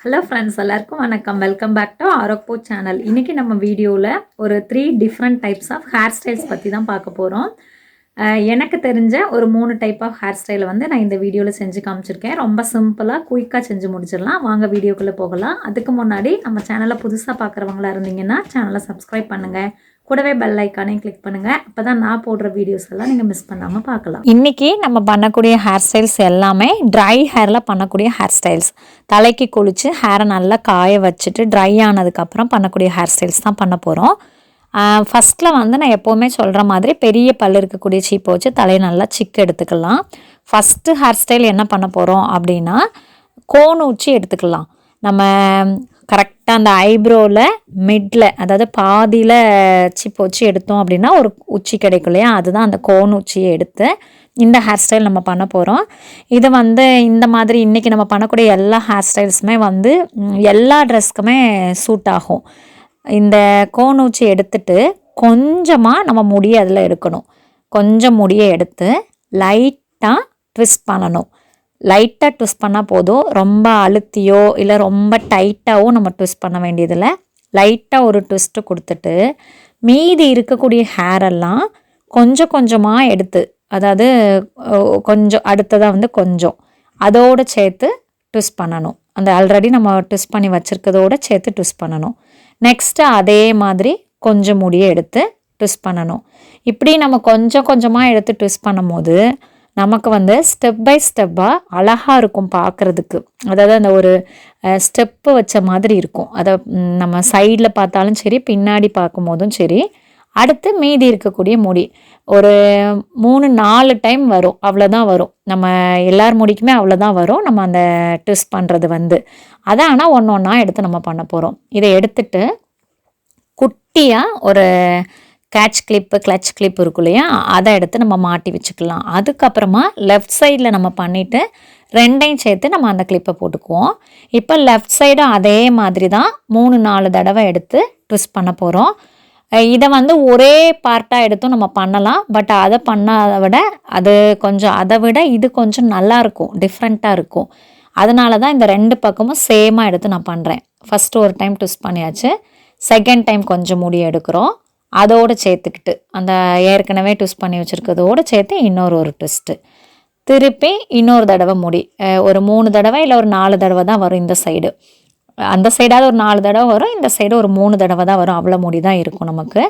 Hello friends, எல்லாருக்கும் வணக்கம். Welcome back to ஆரோக்போ சேனல். இன்றைக்கி நம்ம வீடியோவில் ஒரு 3 different types of hair styles பற்றி தான் பார்க்க போகிறோம். எனக்கு தெரிஞ்ச ஒரு 3 டைப் ஆஃப் ஹேர் ஸ்டைலை வந்து நான் இந்த வீடியோவில் செஞ்சு காமிச்சிருக்கேன். ரொம்ப சிம்பிளாக குயிக்காக செஞ்சு முடிச்சிடலாம். வாங்க வீடியோக்குள்ளே போகலாம். அதுக்கு முன்னாடி நம்ம சேனலை புதுசாக பார்க்குறவங்களா இருந்தீங்கன்னா சேனலை சப்ஸ்கிரைப் பண்ணுங்கள். கூடவே பெல் ஐக்கானையும் கிளிக் பண்ணுங்கள். அப்போ தான் நான் போடுற வீடியோஸ் எல்லாம் நீங்கள் மிஸ் பண்ணாமல் பார்க்கலாம். இன்றைக்கி நம்ம பண்ணக்கூடிய ஹேர் ஸ்டைல்ஸ் எல்லாமே ட்ரை ஹேரில் பண்ணக்கூடிய ஹேர் ஸ்டைல்ஸ். தலைக்கு குளித்து ஹேரை நல்லா காய வச்சுட்டு ட்ரை ஆனதுக்கப்புறம் பண்ணக்கூடிய ஹேர் ஸ்டைல்ஸ் தான் பண்ண போகிறோம். ஃபஸ்ட்டில் வந்து நான் எப்போவுமே சொல்கிற மாதிரி பெரிய பல் இருக்கக்கூடிய சீப்பை வச்சு தலையை நல்லா சிக்கு எடுத்துக்கலாம். ஃபஸ்ட்டு ஹேர் ஸ்டைல் என்ன பண்ண போகிறோம் அப்படின்னா, கோன் உச்சி எடுத்துக்கலாம். நம்ம கரெக்டாக அந்த ஐப்ரோவில் மிட்டில், அதாவது பாதியில் சிப்பு வச்சு எடுத்தோம் அப்படின்னா ஒரு உச்சி கிடைக்கும் இல்லையா, அதுதான் அந்த கோன் உச்சியை எடுத்து இந்த ஹேர் ஸ்டைல் நம்ம பண்ண போகிறோம். இது வந்து இந்த மாதிரி இன்றைக்கி நம்ம பண்ணக்கூடிய எல்லா ஹேர் ஸ்டைல்ஸுமே வந்து எல்லா ட்ரெஸ்க்குமே சூட் ஆகும். இந்த கோன் உச்சி எடுத்துட்டு கொஞ்சமாக நம்ம முடியை அதில் எடுக்கணும். கொஞ்சம் முடியை எடுத்து லைட்டாக ட்விஸ்ட் பண்ணணும். லைட்டாக ட்விஸ்ட் பண்ணால் போதும். ரொம்ப அழுத்தியோ இல்லை ரொம்ப டைட்டாகவும் நம்ம ட்விஸ்ட் பண்ண வேண்டியதில்லை. லைட்டாக ஒரு ட்விஸ்ட்டு கொடுத்துட்டு மீதி இருக்கக்கூடிய ஹேரெல்லாம் கொஞ்சம் கொஞ்சமாக எடுத்து, அதாவது கொஞ்சம் அடுத்ததாக வந்து கொஞ்சம் அதோடு சேர்த்து ட்விஸ்ட் பண்ணணும். அந்த ஆல்ரெடி நம்ம ட்விஸ்ட் பண்ணி வச்சுருக்கதோடு சேர்த்து ட்விஸ்ட் பண்ணணும். நெக்ஸ்ட்டு அதே மாதிரி கொஞ்சம் முடியை எடுத்து ட்விஸ்ட் பண்ணணும். இப்படி நம்ம கொஞ்சம் கொஞ்சமாக எடுத்து ட்விஸ்ட் பண்ணும் போது நமக்கு வந்து ஸ்டெப் பை ஸ்டெப்பாக அழகாக இருக்கும் பார்க்குறதுக்கு. அதாவது அந்த ஒரு ஸ்டெப்பு வச்ச மாதிரி இருக்கும். அதை நம்ம சைடில் பார்த்தாலும் சரி, பின்னாடி பார்க்கும் போதும் சரி. அடுத்து மீதி இருக்கக்கூடிய முடி ஒரு 3-4 டைம் வரும், அவ்வளோதான் வரும். நம்ம எல்லார் முடிக்குமே அவ்வளோதான் வரும். நம்ம அந்த ட்விஸ்ட் பண்ணுறது வந்து அதை ஆனால் ஒன்று ஒன்றா எடுத்து நம்ம பண்ண போகிறோம். இதை எடுத்துட்டு குட்டியாக ஒரு கேட்ச் கிளிப்பு, கிளச் கிளிப் இருக்கும் இல்லையா, அதை எடுத்து நம்ம மாட்டி வச்சுக்கலாம். அதுக்கப்புறமா லெஃப்ட் சைடில் நம்ம பண்ணிவிட்டு ரெண்டையும் சேர்த்து நம்ம அந்த கிளிப்பை போட்டுக்குவோம். இப்போ லெஃப்ட் சைடும் அதே மாதிரி தான் 3-4 தடவை எடுத்து ட்விஸ்ட் பண்ண போகிறோம். இதை வந்து ஒரே பார்ட்டாக எடுத்தும் நம்ம பண்ணலாம். பட் அதை பண்ணாத விட அதை விட இது கொஞ்சம் நல்லாயிருக்கும், டிஃப்ரெண்ட்டாக இருக்கும். அதனால தான் இந்த 2 பக்கமும் சேமாக எடுத்து நான் பண்ணுறேன். ஃபஸ்ட்டு ஒரு டைம் ட்விஸ்ட் பண்ணியாச்சு, செகண்ட் டைம் கொஞ்சம் முடி எடுக்கிறோம். அதோடு சேர்த்துக்கிட்டு அந்த ஏற்கனவே ட்விஸ்ட் பண்ணி வச்சுருக்கிறதோடு சேர்த்து இன்னொரு ட்விஸ்ட்டு, திருப்பி இன்னொரு தடவை முடி ஒரு 3 தடவை இல்லை ஒரு 4 தடவை தான் வரும். இந்த சைடு, அந்த சைடாவது ஒரு 4 தடவை வரும், இந்த சைடு ஒரு 3 தடவை தான் வரும். அவ்வளோ முடி தான் இருக்கும் நமக்கு.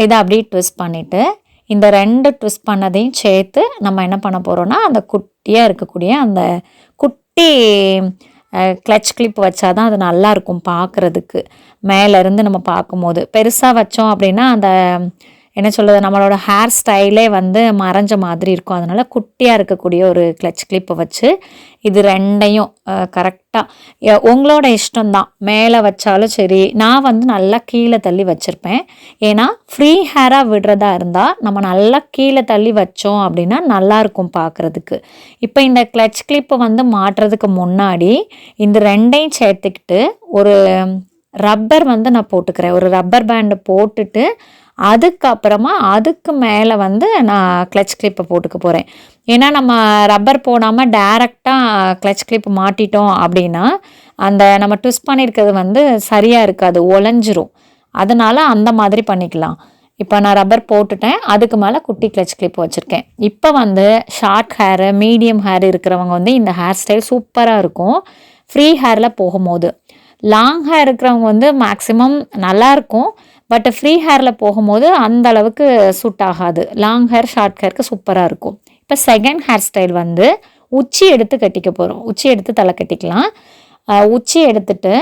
இதை அப்படியே ட்விஸ்ட் பண்ணிவிட்டு இந்த 2 ட்விஸ்ட் பண்ணதையும் சேர்த்து நம்ம என்ன பண்ண போகிறோன்னா, அந்த குட்டியாக இருக்கக்கூடிய அந்த குட்டி கிளச் கிளிப் வச்சா தான் அது நல்லாயிருக்கும் பார்க்குறதுக்கு. மேலேருந்து நம்ம பார்க்கும்போது பெருசாக வச்சோம் அப்படின்னா அந்த என்ன சொல்கிறது, நம்மளோட ஹேர் ஸ்டைலே வந்து மறைஞ்ச மாதிரி இருக்கும். அதனால் குட்டியாக இருக்கக்கூடிய ஒரு கிளச் கிளிப்பை வச்சு இது 2யும் கரெக்டாக உங்களோட இஷ்டம்தான். மேலே வச்சாலும் சரி, நான் வந்து நல்லா கீழே தள்ளி வச்சுருப்பேன். ஏன்னா ஃப்ரீ ஹேராக விடுறதா இருந்தால் நம்ம நல்லா கீழே தள்ளி வச்சோம் அப்படின்னா நல்லாயிருக்கும் பார்க்குறதுக்கு. இப்போ இந்த கிளச் கிளிப்பை வந்து மாட்டுறதுக்கு முன்னாடி இந்த 2யும் சேர்த்துக்கிட்டு ஒரு ரப்பர் வந்து நான் போட்டுக்கிறேன். ஒரு ரப்பர் பேண்டு போட்டுட்டு அதுக்கப்புறமா அதுக்கு மேலே வந்து நான் கிளச் கிளிப்பை போட்டுக்க போகிறேன். ஏன்னா நம்ம ரப்பர் போடாமல் டைரெக்டாக கிளச் கிளிப் மாட்டிட்டோம் அப்படின்னா அந்த நம்ம ட்விஸ்ட் பண்ணியிருக்கிறது வந்து சரியாக இருக்காது, உலஞ்சிரும். அதனால் அந்த மாதிரி பண்ணிக்கலாம். இப்போ நான் ரப்பர் போட்டுட்டேன், அதுக்கு மேலே குட்டி கிளச் கிளிப் வச்சுருக்கேன். இப்போ வந்து ஷார்ட் ஹேரு, மீடியம் ஹேர் இருக்கிறவங்க வந்து இந்த ஹேர் ஸ்டைல் சூப்பராக இருக்கும் ஃப்ரீ ஹேரில் போகும்போது. லாங் ஹேர் இருக்கிறவங்க வந்து மேக்ஸிமம் நல்லாயிருக்கும், பட் ஃப்ரீ ஹேரில் போகும்போது அந்த அளவுக்கு சூட் ஆகாது. லாங் ஹேர், ஷார்ட் ஹேருக்கு சூப்பராக இருக்கும். இப்போ செகண்ட் ஹேர் ஸ்டைல் வந்து உச்சி எடுத்து கட்டிக்க போகிறோம். உச்சி எடுத்து தலை கட்டிக்கலாம். உச்சி எடுத்துட்டு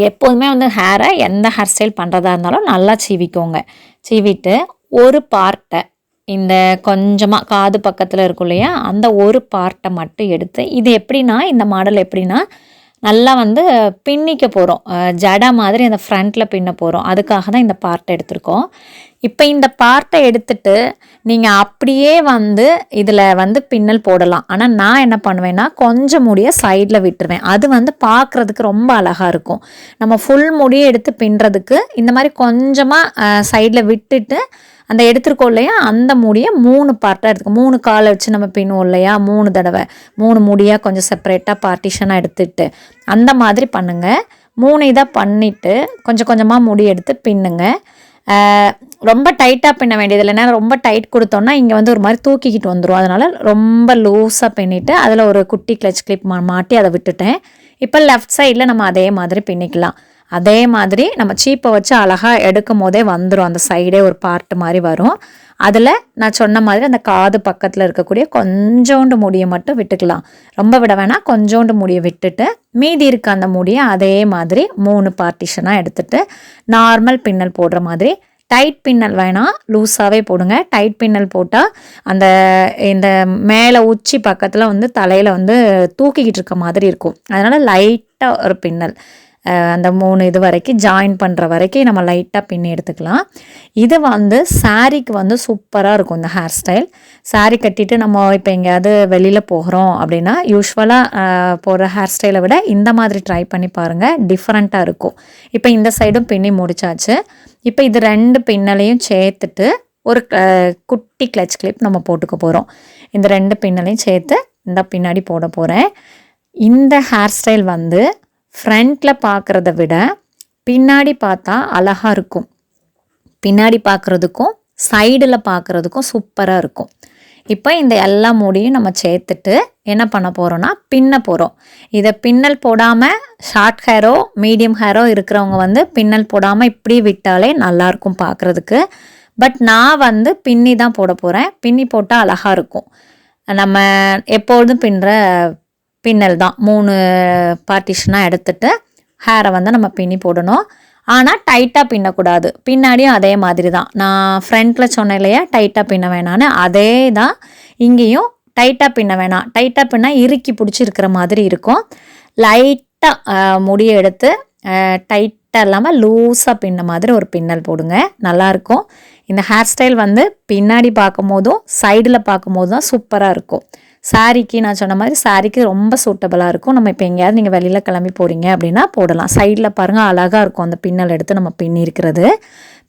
எப்போதுமே வந்து ஹேரை எந்த ஹேர் ஸ்டைல் பண்ணுறதா இருந்தாலும் நல்லா சீவிக்கோங்க. சீவிட்டு ஒரு பார்ட்டை, இந்த கொஞ்சமாக காது பக்கத்தில் இருக்கும் இல்லையா, அந்த ஒரு பார்ட்டை மட்டும் எடுத்து, இது எப்படின்னா இந்த மாடல் எப்படின்னா நல்லா வந்து பின்னிக்க போகிறோம். ஜடை மாதிரி அந்த ஃப்ரண்ட்டில் பின்ன போகிறோம். அதுக்காக தான் இந்த பார்ட்டை எடுத்திருக்கோம். இப்போ இந்த பார்ட்டை எடுத்துட்டு நீங்கள் அப்படியே வந்து இதில் வந்து பின்னல் போடலாம். ஆனால் நான் என்ன பண்ணுவேன்னா கொஞ்சம் முடியை சைடில் விட்டுருவேன். அது வந்து பார்க்குறதுக்கு ரொம்ப அழகாக இருக்கும். நம்ம ஃபுல் முடியை எடுத்து பின்னுறதுக்கு இந்த மாதிரி கொஞ்சமாக சைடில் விட்டுட்டு அந்த எடுத்துருக்கோம் இல்லையா அந்த முடியை 3 பார்ட்டாக எடுத்துக்கோ. 3 காலை வச்சு நம்ம பின்னுவோம் இல்லையா, 3 தடவை 3 முடியாக கொஞ்சம் செப்பரேட்டாக பார்ட்டிஷனாக எடுத்துட்டு அந்த மாதிரி பண்ணுங்கள். 3 இதாக பண்ணிவிட்டு கொஞ்சம் கொஞ்சமாக முடி எடுத்து பின்னுங்க. ரொம்ப டைட்டாக பின்ன வேண்டியதில்லை. ஏன்னா ரொம்ப டைட் கொடுத்தோன்னா இங்கே வந்து ஒரு மாதிரி தூக்கிக்கிட்டு வந்துடும். அதனால் ரொம்ப லூஸாக பின்னிட்டு அதில் ஒரு குட்டி கிளச் கிளிப் மாட்டி அதை விட்டுட்டேன். இப்போ லெஃப்ட் சைடில் நம்ம அதே மாதிரி பின்னிக்கலாம். அதே மாதிரி நம்ம சீப்பை வச்சு அழகாக எடுக்கும் போதே வந்துடும். அந்த சைடே ஒரு பார்ட் மாதிரி வரும். அதில் நான் சொன்ன மாதிரி அந்த காது பக்கத்தில் இருக்கக்கூடிய கொஞ்சோண்டு முடியை மட்டும் விட்டுக்கலாம். ரொம்ப விட வேணாம், கொஞ்சோண்டு முடியை விட்டுட்டு மீதி இருக்க அந்த முடியை அதே மாதிரி 3 பார்ட்டிஷனாக எடுத்துகிட்டு நார்மல் பின்னல் போடுற மாதிரி, டைட் பின்னல் வேணாம், லூஸாகவே போடுங்க. டைட் பின்னல் போட்டால் அந்த இந்த மேலே உச்சி பக்கத்தில் வந்து தலையில் வந்து தூக்கிக்கிட்டு இருக்க மாதிரி இருக்கும். அதனால் லைட்டாக ஒரு பின்னல் அந்த 3 இது வரைக்கும் ஜாயின் பண்ணுற வரைக்கும் நம்ம லைட்டாக பின்னி எடுத்துக்கலாம். இது வந்து சாரீக்கு வந்து சூப்பராக இருக்கும் இந்த ஹேர் ஸ்டைல். சாரீ கட்டிட்டு நம்ம இப்போ எங்கேயாவது வெளியில் போகிறோம் அப்படின்னா யூஸ்வலாக போடுற ஹேர் ஸ்டைலை விட இந்த மாதிரி ட்ரை பண்ணி பாருங்கள், டிஃப்ரெண்ட்டாக இருக்கும். இப்போ இந்த சைடும் பின்னி முடிச்சாச்சு. இப்போ இது 2 பின்னலையும் சேர்த்துட்டு ஒரு குட்டி கிளச் கிளிப் நம்ம போட்டுக்க போகிறோம். இந்த 2 பின்னலையும் சேர்த்து இந்த பின்னாடி போட போகிறேன். இந்த ஹேர் ஸ்டைல் வந்து ஃப்ரண்ட்டில் பார்க்குறத விட பின்னாடி பார்த்தா அழகாக இருக்கும். பின்னாடி பார்க்குறதுக்கும் சைடில் பார்க்குறதுக்கும் சூப்பராக இருக்கும். இப்போ இந்த எல்லா முடியும் நம்ம சேர்த்துட்டு என்ன பண்ண போகிறோன்னா பின்ன போகிறோம். இதை பின்னல் போடாமல் ஷார்ட் ஹேரோ மீடியம் ஹேரோ இருக்கிறவங்க வந்து பின்னல் போடாமல் இப்படி விட்டாலே நல்லாயிருக்கும் பார்க்குறதுக்கு. பட் நான் வந்து பின்னி தான் போட போகிறேன். பின்னி போட்டால் அழகாக இருக்கும். நம்ம எப்பொழுதும் பின்னுற பின்னல் தான். 3 பார்ட்டிஷனாக எடுத்துட்டு ஹேரை வந்து நம்ம பின்னி போடணும். ஆனால் டைட்டாக பின்னக்கூடாது. பின்னாடியும் அதே மாதிரி தான். நான் ஃப்ரண்ட்டில் சொன்னேன் இல்லையா டைட்டாக பின்ன வேணான்னு, அதே தான் இங்கேயும் டைட்டாக பின்ன வேணாம். டைட்டாக பின்னால் இறுக்கி பிடிச்சிருக்கிற மாதிரி இருக்கும். லைட்டாக முடியை எடுத்து டைட்டாக இல்லாமல் லூஸாக பின்ன மாதிரி ஒரு பின்னல் போடுங்க, நல்லாயிருக்கும். இந்த ஹேர் ஸ்டைல் வந்து பின்னாடி பார்க்கும் போதும் சைடில் பார்க்கும் போது தான் சூப்பராக இருக்கும். சாரீக்கு நான் சொன்ன மாதிரி சாரீக்கு ரொம்ப சூட்டபுளாக இருக்கும். நம்ம இப்போ எங்கேயாவது நீங்கள் வெளியில் கிளம்பி போகிறீங்க அப்படின்னா போடலாம். சைடில் பாருங்கள் அழகாக இருக்கும் அந்த பின்னல் எடுத்து நம்ம பின்னி இருக்கிறது.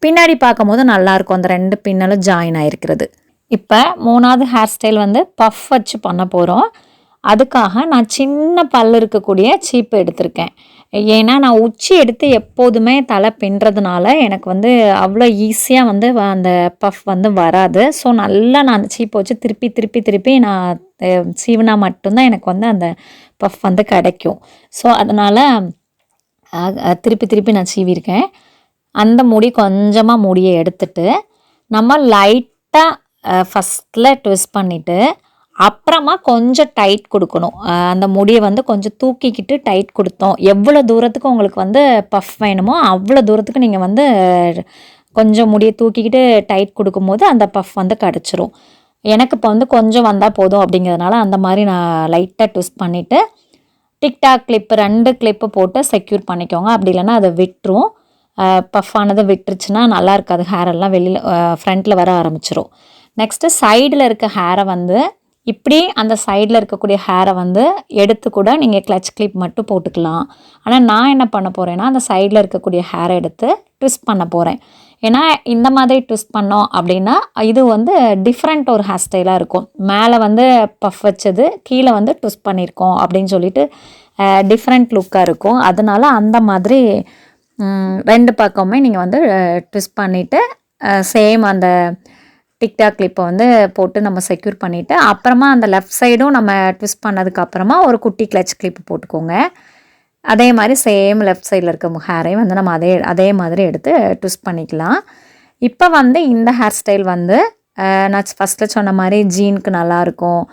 பின்னாடி பார்க்கும் போது நல்லாயிருக்கும் அந்த 2 பின்னலும் ஜாயின் ஆகிருக்கிறது. இப்போ 3வது ஹேர் ஸ்டைல் வந்து பஃப் வச்சு பண்ண போகிறோம். அதுக்காக நான் சின்ன பல் இருக்கக்கூடிய சீப்பு எடுத்திருக்கேன். ஏன்னா நான் உச்சி எடுத்து எப்போதுமே தலை பின்னுறதுனால எனக்கு வந்து அவ்வளோ ஈஸியாக வந்து அந்த பஃப் வந்து வராது. ஸோ நல்லா நான் அந்த சீப்பை வச்சு திருப்பி நான் சீவினா மட்டும்தான் எனக்கு வந்து அந்த பஃப் வந்து கிடைக்கும். ஸோ அதனால் திருப்பி நான் சீவிருக்கேன். அந்த முடி கொஞ்சமாக முடியை எடுத்துட்டு நம்ம லைட்டாக ஃபஸ்ட்டில் ட்விஸ்ட் பண்ணிவிட்டு அப்புறமா கொஞ்சம் டைட் கொடுக்கணும். அந்த முடியை வந்து கொஞ்சம் தூக்கிக்கிட்டு டைட் கொடுத்தோம். எவ்வளோ தூரத்துக்கு உங்களுக்கு வந்து பஃப் வேணுமோ அவ்வளோ தூரத்துக்கு நீங்கள் வந்து கொஞ்சம் முடியை தூக்கிக்கிட்டு டைட் கொடுக்கும்போது அந்த பஃப் வந்து கிடச்சிரும். எனக்கு இப்போ வந்து கொஞ்சம் வந்தால் போதும் அப்படிங்கிறதுனால அந்த மாதிரி நான் லைட்டாக ட்விஸ்ட் பண்ணிவிட்டு டிக்டாக் கிளிப்பு 2 கிளிப்பு போட்டு செக்யூர் பண்ணிக்கோங்க. அப்படி இல்லைன்னா அதை விட்டுரும். பஃப் ஆனது விட்டுருச்சுன்னா நல்லா இருக்காது. ஹேரெல்லாம் வெளியில் ஃப்ரண்ட்டில் வர ஆரம்பிச்சிரும். நெக்ஸ்ட்டு சைடில் இருக்க ஹேரை வந்து இப்படி அந்த சைடில் இருக்கக்கூடிய ஹேரை வந்து எடுத்து கூட நீங்கள் கிளச் கிளிப் மட்டும் போட்டுக்கலாம். ஆனால் நான் என்ன பண்ண போகிறேன்னா அந்த சைடில் இருக்கக்கூடிய ஹேரை எடுத்து ட்விஸ்ட் பண்ண போகிறேன். ஏன்னா இந்த மாதிரி ட்விஸ்ட் பண்ணோம் அப்படின்னா இது வந்து டிஃப்ரெண்ட் ஒரு ஹேர் ஸ்டைலாக இருக்கும். மேலே வந்து பஃப் வச்சது கீழே வந்து ட்விஸ்ட் பண்ணியிருக்கோம் அப்படின்னு சொல்லிட்டு டிஃப்ரெண்ட் லுக்காக இருக்கும். அதனால அந்த மாதிரி 2 பக்கமுமே நீங்கள் வந்து ட்விஸ்ட் பண்ணிவிட்டு சேம் அந்த டிக்டாக் கிளிப்பை வந்து போட்டு நம்ம செக்யூர் பண்ணிவிட்டு அப்புறமா அந்த லெஃப்ட் சைடும் நம்ம ட்விஸ்ட் பண்ணதுக்கப்புறமா ஒரு குட்டி கிளச் கிளிப்பு போட்டுக்கோங்க. அதே மாதிரி சேம் லெஃப்ட் சைடில் இருக்க ஹேரையும் வந்து நம்ம அதே மாதிரி எடுத்து ட்விஸ்ட் பண்ணிக்கலாம். இப்போ வந்து இந்த ஹேர் ஸ்டைல் வந்து நான் ஃபஸ்ட்டில் சொன்ன மாதிரி ஜீனுக்கு நல்லாயிருக்கும்.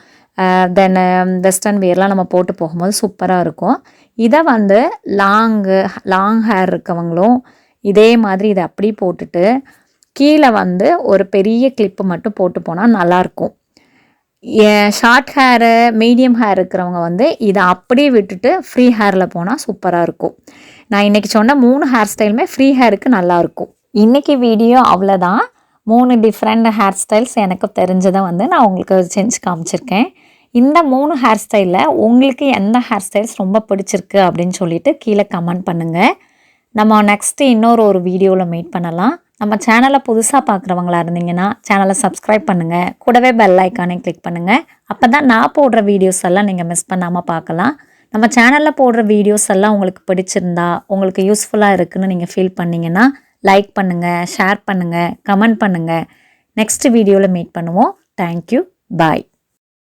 தென் வெஸ்டர்ன் வியர்லாம் நம்ம போட்டு போகும்போது சூப்பராக இருக்கும். இதை வந்து லாங் ஹேர் இருக்கவங்களும் இதே மாதிரி இதை அப்படி போட்டுட்டு கீழே வந்து ஒரு பெரிய கிளிப்பு மட்டும் போட்டு போனால் நல்லாயிருக்கும். ஷார்ட் ஹேரு மீடியம் ஹேர் இருக்கிறவங்க வந்து இதை அப்படியே விட்டுட்டு ஃப்ரீ ஹேரில் போனால் சூப்பராக இருக்கும். நான் இன்றைக்கி சொன்ன 3 ஹேர் ஸ்டைலுமே ஃப்ரீ ஹேருக்கு நல்லாயிருக்கும். இன்றைக்கி வீடியோ அவ்வளோதான். 3 டிஃப்ரெண்ட் ஹேர் ஸ்டைல்ஸ் எனக்கு தெரிஞ்சதை வந்து நான் உங்களுக்கு செஞ்சு காமிச்சிருக்கேன். இந்த 3 ஹேர் ஸ்டைலில் உங்களுக்கு எந்த ஹேர் ஸ்டைல்ஸ் ரொம்ப பிடிச்சிருக்கு அப்படின்னு சொல்லிட்டு கீழே கமெண்ட் பண்ணுங்கள். நம்ம நெக்ஸ்ட்டு இன்னொரு வீடியோவில் மீட் பண்ணலாம். நம்ம சேனலை புதுசாக பார்க்குறவங்களா இருந்தீங்கன்னா சேனலை சப்ஸ்கிரைப் பண்ணுங்கள், கூடவே பெல் ஐக்கானையும் கிளிக் பண்ணுங்கள். அப்போ தான் நான் போடுற வீடியோஸ் எல்லாம் நீங்கள் மிஸ் பண்ணாமல் பார்க்கலாம். நம்ம சேனலில் போடுற வீடியோஸ் எல்லாம் உங்களுக்கு பிடிச்சிருந்தா, உங்களுக்கு யூஸ்ஃபுல்லாக இருக்குதுன்னு நீங்கள் ஃபீல் பண்ணிங்கன்னா லைக் பண்ணுங்கள், ஷேர் பண்ணுங்கள், கமெண்ட் பண்ணுங்கள். நெக்ஸ்ட் வீடியோவில் மீட் பண்ணுவோம். தேங்க்யூ. பாய்.